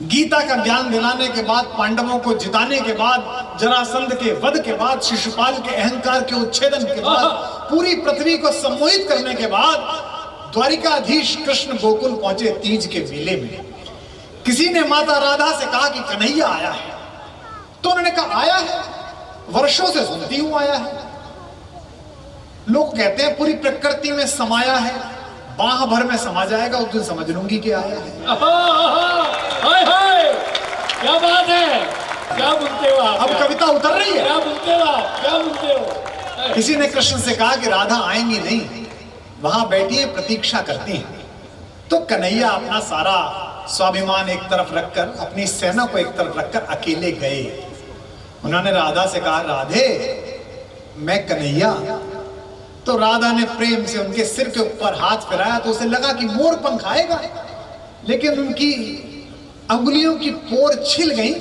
गीता का ज्ञान दिलाने के बाद, पांडवों को जिताने के बाद, जरासंध के वध के बाद, शिशुपाल के अहंकार के उच्छेदन के बाद, पूरी पृथ्वी को सम्मोहित करने के बाद द्वारिकाधीश कृष्ण गोकुल पहुंचे तीज के मेले में। किसी ने माता राधा से कहा कि कन्हैया आया है, तो उन्होंने कहा आया है, वर्षों से सुनती हूं आया है। लोग कहते हैं पूरी प्रकृति में समाया है, बाह भर में समा जाएगा, उस दिन समझ लूंगी कि आया है। हाय हाय, क्या बात है, क्या बोलते हो आप? अब कविता उतर रही है। क्या बोलते हो आप, क्या बोलते हो? किसी ने कृष्ण से कहा कि राधा आएंगी नहीं, वहां बैठी है, प्रतीक्षा करती हैं। तो कन्हैया अपना सारा स्वाभिमान एक तरफ रखकर, अपनी सेना को एक तरफ रखकर अकेले गए। उन्होंने राधा से कहा, राधे मैं कन्हैया। तो राधा ने प्रेम से उनके सिर के ऊपर हाथ फिराया, तो उसे लगा कि मोर पंख आएगा, लेकिन उनकी अंगुलियों की पोर छिल गई,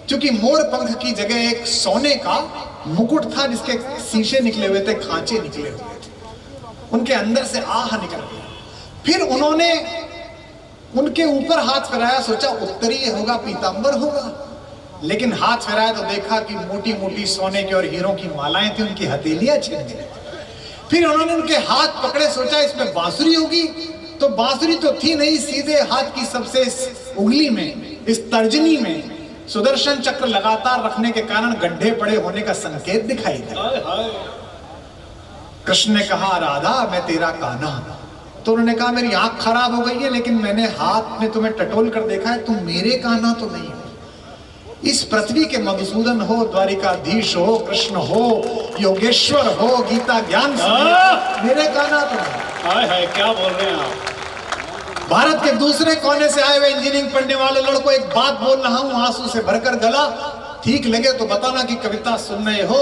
क्योंकि मोर पंख की जगह एक सोने का मुकुट था जिसके शीशे निकले हुए थे, खांचे निकले हुए थे। उनके अंदर से आह निकल गया। फिर उन्होंने उनके ऊपर हाथ फिराया, सोचा उत्तरीय होगा, पीतांबर होगा, लेकिन हाथ फिराया तो देखा कि मोटी मोटी सोने के और हीरों की मालाएं थी, उनकी हथेलियां छिल गई। फिर उन्होंने उनके हाथ पकड़े, सोचा इसमें बांसुरी होगी, तो बांसुरी तो थी नहीं, सीधे हाथ की सबसे उंगली में, इस तर्जनी में सुदर्शन चक्र लगातार रखने के कारण गड्ढे पड़े होने का संकेत दिखाई दिया। कृष्ण ने कहा, राधा मैं तेरा कान्हा। तो उन्होंने कहा, मेरी आंख खराब हो गई है, लेकिन मैंने हाथ में तुम्हें टटोल कर देखा है, तुम मेरे कान्हा तो नहीं हो। इस पृथ्वी के मधुसूदन हो, द्वारिकाधीश हो, कृष्ण हो, योगेश्वर हो, गीता ज्ञान मेरे कान्हा तो नहीं। हाय हाय, क्या बोल रहे हैं आप? भारत के दूसरे कोने से आए हुए इंजीनियरिंग पढ़ने वाले लड़कों, एक बात बोल रहा हूं आंसू से भरकर गला, ठीक लगे तो बताना कि कविता सुन रहे हो।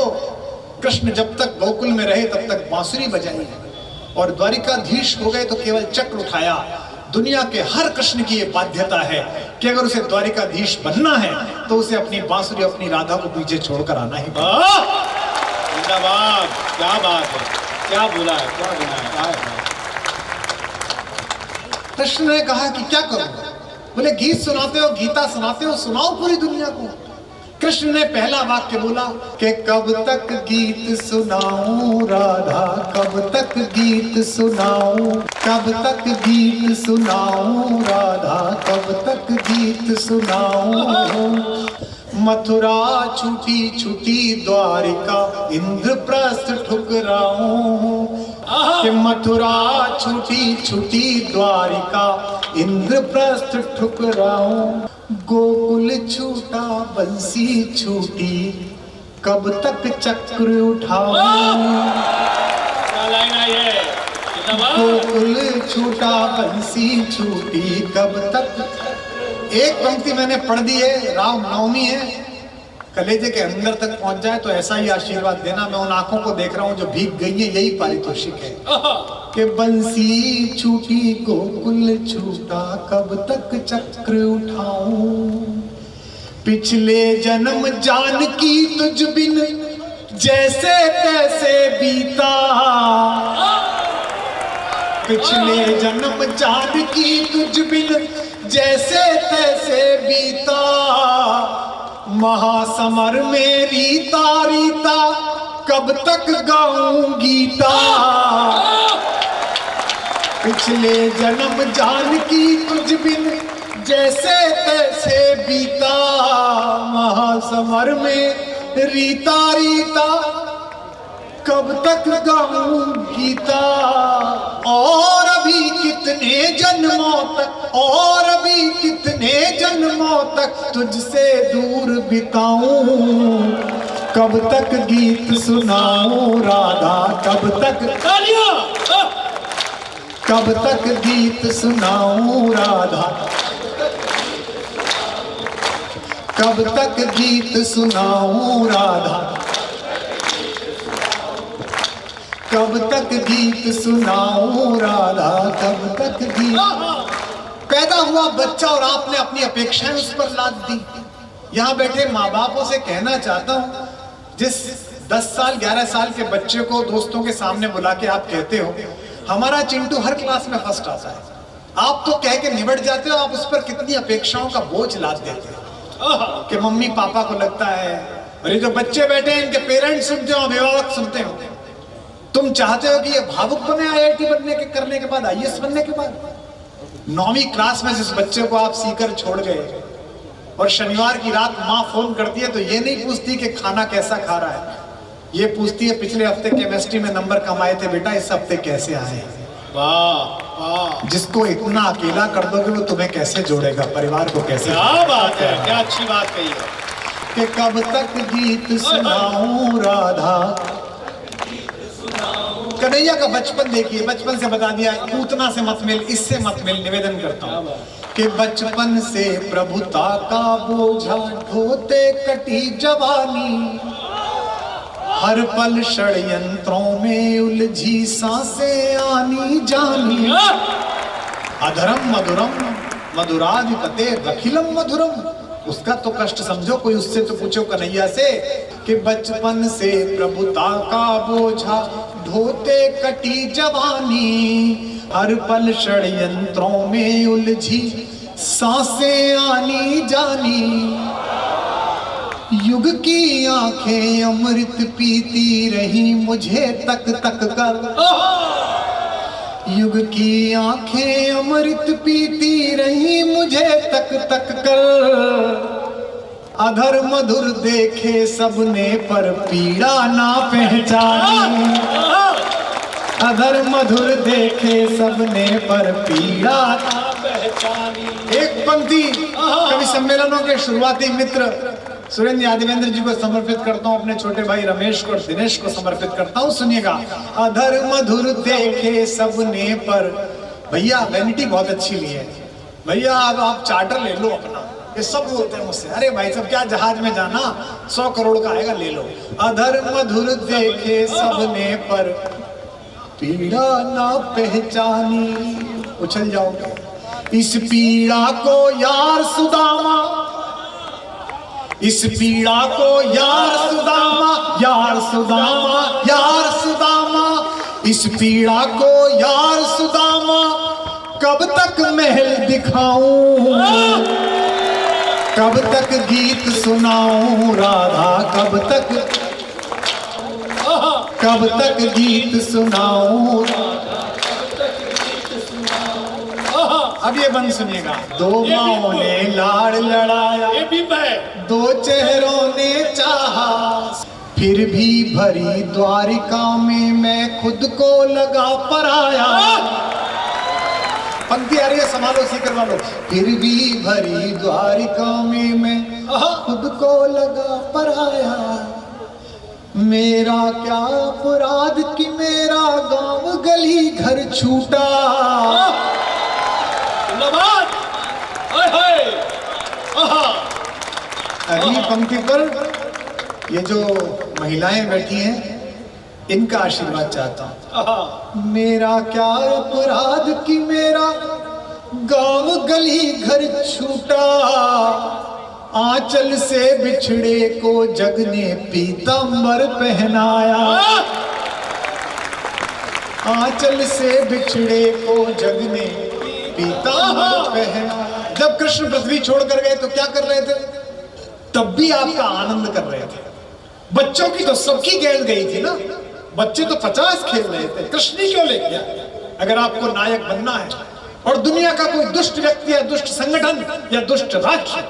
कृष्ण जब तक गोकुल में रहे तब तक बांसुरी बजाई, और द्वारिकाधीश हो गए तो केवल चक्र उठाया। दुनिया के हर कृष्ण की यह बाध्यता है कि अगर उसे द्वारिकाधीश बनना है तो उसे अपनी बांसुरी, अपनी राधा को पीछे छोड़कर आना ही। जिंदाबाद, क्या बात है, क्या बोला है, क्या बोला है, क्या है? कृष्ण ने कहा कि क्या करूं? बोले गीत सुनाते हो, गीता सुनाते हो, सुनाओ पूरी दुनिया को। कृष्ण ने पहला वाक्य बोला कि कब तक गीत सुनाऊं राधा, कब तक गीत सुनाऊं, कब तक गीत सुनाऊं राधा, कब तक गीत सुनाऊं। मथुरा छूटी छूटी द्वारिका, इंद्रप्रस्थ ठुकराऊं। कि मथुरा छूटी छूटी द्वारिका, इंद्रप्रस्थ ठुकराऊं। गोकुल छूटा बंसी छूटी, कब तक चक्र उठाऊं। गोकुल छूटा बंसी छूटी, कब तक। एक पंक्ति मैंने पढ़ दी है, राम नवमी है, कलेजे के अंदर तक पहुंच जाए तो ऐसा ही आशीर्वाद देना। मैं उन आंखों को देख रहा हूं जो भीग गई है, यही पारितोषिक है कि बंसी छूटी गोकुल छूटा, कब तक चक्र उठाऊं। पिछले जन्म जानकी तुझ बिन जैसे तैसे बीता, पिछले जन्म जानकी तुझ बिन जैसे तैसे बीता। महासमर में रीता रीता, कब तक गाऊं गीता। पिछले जन्म जानकी तुझ बिन जैसे तैसे बीता। महासमर में रीता रीता, कब तक गाऊं गीता। और अभी कितने जन्मों तक, और अभी कितने जन्मों तक तुझसे दूर बिताऊं। कब तक गीत सुनाऊं राधा, कब तक, कब तक गीत सुनाऊं राधा, कब तक गीत सुनाऊं राधा, कब तक गीत सुनाऊं राधा, कब तक गीत। पैदा हुआ बच्चा और आपने अपनी अपेक्षाएं उस पर लाद दी। यहां बैठे माँ बापों से कहना चाहता हूं, जिस 10 साल 11 साल के बच्चे को दोस्तों के सामने बुला के आप कहते हो हमारा चिंटू हर क्लास में फर्स्ट आता है, आप तो कह के निबट जाते हो, आप उस पर कितनी अपेक्षाओं का बोझ लाद देते हो कि मम्मी पापा को लगता है, और ये जो बच्चे बैठे हैं इनके पेरेंट्स सुनते हो, अभिभावक सुनते हो, तुम चाहते हो कि ये भावुक बने IIT बनने के करने के बाद, IAS बनने के बाद। 9वीं क्लास में जिस बच्चे को आप सीकर छोड़ गए और शनिवार की रात माँ फोन करती है तो ये नहीं पूछती कि खाना कैसा खा रहा है, ये पूछती है पिछले हफ्ते केमिस्ट्री में नंबर कम आए थे बेटा, इस हफ्ते कैसे आए। वाह वाह, जिसको इतना अकेला कर दोगे वो तुम्हें कैसे जोड़ेगा, परिवार को कैसे। क्या बात है, क्या अच्छी बात कही है कि कब तक गीत सुनाऊं राधा। कन्हैया का बचपन देखिए, बचपन से बता दिया, पूतना से मत मिल, इससे मत मिल, निवेदन करता हूं कि बचपन से प्रभुता का बोझा ढोते कटी जवानी, हर पल षड्यंत्रों में उलझी सांसें आनी जानी, अधरम मधुरम मधुराधिपते अखिलम मधुरम। उसका तो कष्ट समझो, कोई उससे तो पूछो कन्हैया से कि बचपन से प्रभुता का बोझा ढोते कटी जवानी, हर पल षड्यंत्रों में उलझी सांसें आनी जानी, युग की आंखें अमृत पीती रही मुझे तक तक कर, युग की आंखें अमृत पीती रही मुझे तक तक कर, अधर मधुर देखे सबने पर पीड़ा ना पहचानी, अधर मधुर देखे सबने पर पीड़ा ना पहचानी। एक पंक्ति कवि सम्मेलनों के शुरुआती मित्र सुरेंद्र यादवेंद्र जी को समर्पित करता हूं, अपने छोटे भाई रमेश को और दिनेश को समर्पित करता हूं, सुनिएगा। अधर मधुर देखे सबने पर, भैया वैनिटी बहुत अच्छी ली है भैया, अब आप चार्टर ले लो अपना, ये सब बोलते हैं मुझसे, अरे भाई साहब क्या जहाज में जाना, 100 करोड़ का आएगा ले लो। अधर मधुर देखे सबने पर पीड़ा ना पहचानी, उछल जाओगे। इस पीड़ा को यार सुदामा, इस पीड़ा को यार सुदामा, यार सुदामा, यार सुदामा, इस पीड़ा को यार सुदामा, कब तक महल दिखाऊं, कब तक गीत सुनाऊं राधा, कब तक गीत सुनाऊं राधा। अब ये बंद सुनिएगा। दो माओं ने लाड़ लड़ाया, ये भी मैं, दो चेहरों ने चाहा, फिर भी भरी द्वारिका में मैं खुद को लगा पराया। पंक्ति आ रही है, संभालो, सीकर वालों। फिर भी भरी द्वारिका में मैं खुद को लगा पराया, मेरा क्या अपराध कि मेरा गांव गली घर छूटा। अगली पंक्ति पर ये जो महिलाएं बैठी हैं इनका आशीर्वाद चाहता हूं। मेरा क्या अपराध कि मेरा गांव गली घर छूटा, आंचल से बिछड़े को जग ने पीतांबर पहनाया, आंचल से बिछड़े को जग ने पीतांबर पहनाया। जब कृष्ण पृथ्वी छोड़ कर गए तो क्या कर रहे थे, तब भी आपका आनंद कर रहे थे। बच्चों की तो सबकी गेंद गई थी ना, बच्चे तो 50 खेल रहे थे, कृष्ण ही क्यों ले गया। अगर आपको नायक बनना है और दुनिया का कोई दुष्ट व्यक्ति या दुष्ट संगठन या दुष्ट राष्ट्र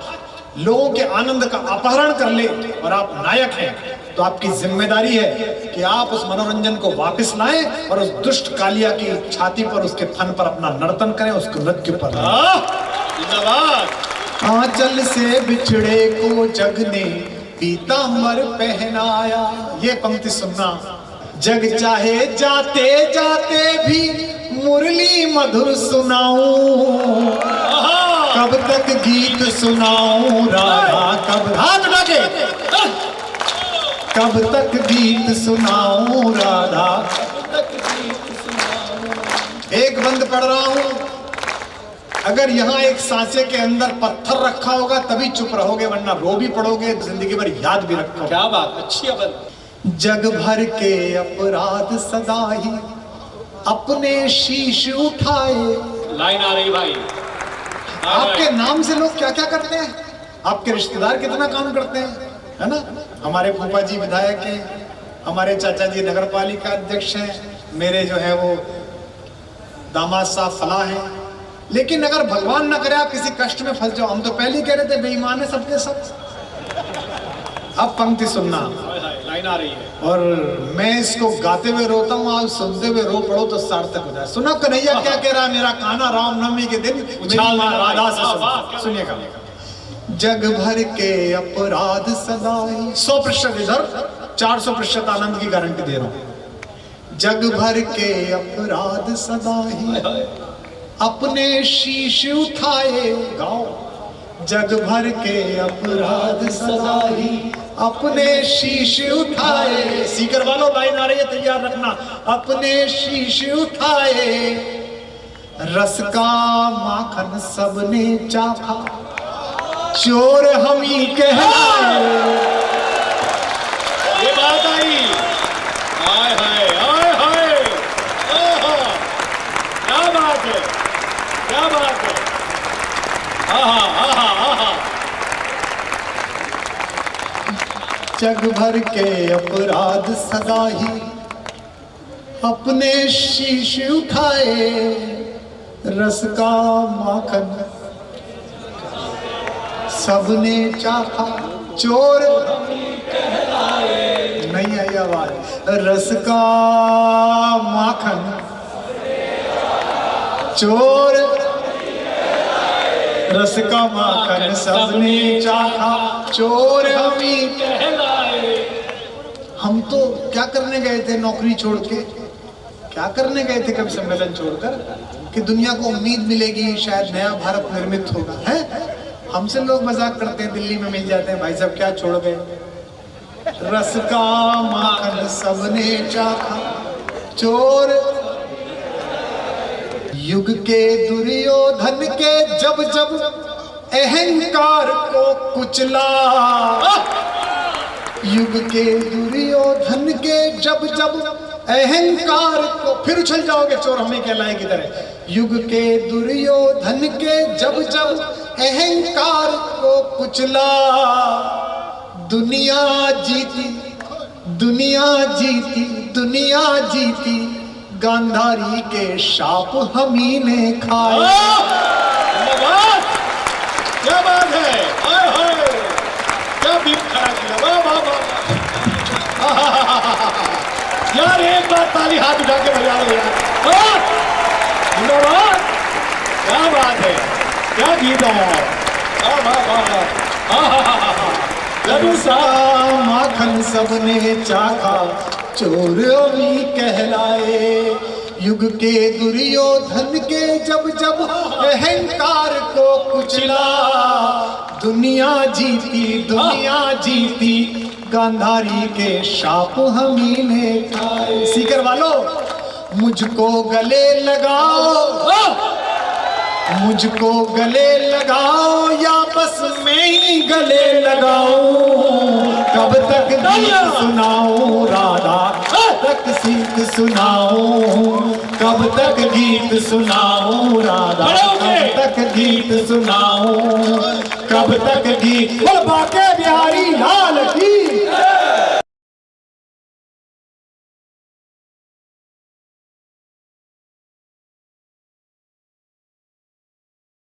लोगों के आनंद का अपहरण कर ले और आप नायक हैं, तो आपकी जिम्मेदारी है कि आप उस मनोरंजन को वापस लाएं और उस दुष्ट कालिया की छाती पर, उसके फन पर अपना नर्तन करें, उसको नृत्य पर। आंचल से बिछड़े को जग ने पीतांबर पहनाया। ये पंक्ति सुनना। जग चाहे जाते जाते भी मुरली मधुर सुनाऊं, कब तक गीत सुनाऊं राधा, कब हाथ लगे, कब तक गीत सुनाऊं राधा। एक बंद पढ़ रहा हूं, अगर यहाँ एक सांचे के अंदर पत्थर रखा होगा तभी चुप रहोगे, वरना रो भी पड़ोगे, जिंदगी भर याद भी रखोगे। क्या बात, अच्छी है। जग भर के अपराध सदा ही अपने शीश उठाए, लाइन आ रही भाई। आपके नाम से लोग क्या क्या करते हैं, आपके रिश्तेदार कितना काम करते हैं, है ना। हमारे फूफा जी विधायक हैं, हमारे चाचा जी नगर पालिका अध्यक्ष हैं, मेरे जो है वो दामाद साहब फला हैं। लेकिन अगर भगवान न करे आप किसी कष्ट में फंस जाओ, हम तो पहले ही कह रहे थे बेईमान है सबके सब। अब पंक्ति सुनना, लाइन आ रही है। और मैं इसको गाते हुए रोता हूँ, आप सुनते हुए रो पड़ो तो सार्थक हो जाए। सुनो कन्हैया क्या कह रहा है, मेरा कान्हा रामनवमी के दिन मेरी माँ राधा से सुनो। सुनिएगा। जग भर के अपराध सदाई, 100% इधर 400% आनंद की गारंटी दे रहा हूं। जग भर के अपराध सदाई अपने शीश उठाए, गाओ। जग भर के अपराध सदाई अपने शीश उठाए, सीकर वालों लाइन आ रही है तैयार रखना। अपने शीश उठाए, रस का माखन सबने चाखा, चोर हम ही कहलाए। ये बात आई। हाय हाय हाय हाय, क्या बात है, क्या बात है। आहा आहा आहा। जग भर के अपराध सदा ही अपने शीश उठाए, रस का माखन सबने चाखा, चोर नहीं आई आवाज। रस का माखन चोर, रस का माखन सबने चाखा, चोर हमी कहलाए। हम तो क्या करने गए थे नौकरी छोड़ के, क्या करने गए थे कभी सम्मेलन छोड़कर, कि दुनिया को उम्मीद मिलेगी शायद नया भारत निर्मित होगा, है। हमसे लोग मजाक करते हैं, दिल्ली में मिल जाते हैं, भाई साहब क्या छोड़ गए। रस का माखन सबने चाखा, चोर युग के दुर्योधन के जब जब अहंकार को कुचला, युग के दुर्योधन के जब जब अहंकार को, फिर उछल जाओगे चोर हमें कहलाए की तरह। युग के दुर्योधन के जब जब अहंकार को कुचला, दुनिया जीती दुनिया जीती दुनिया जीती, गांधारी के शाप हमी ने खाए। क्या बात है, हाय हाय, क्या बीप खड़ा किया, वाह वाह वाह। यार एक बार ताली हाथ उठा के बजा लो यार, जिंदाबाद। क्या बात है, क्या गीत है, वाह वाह वाह। सा माखन सबने चाखा, चोर अभी कहलाए। युग के दुर्योधन के जब जब अहंकार को कुचला, दुनिया जीती गांधारी के शाप हमी ने खाए। सीकर वालों मुझको गले लगाओ, मुझको गले लगाओ, या बस मैं ही गले लगाऊं। कब तक गीत सुनाऊं राधा, तक सीत सुनाऊं। कब तक गीत सुनाऊं राधा, कब तक गीत सुनाऊं। कब तक गीत, बाके बिहारी लाल की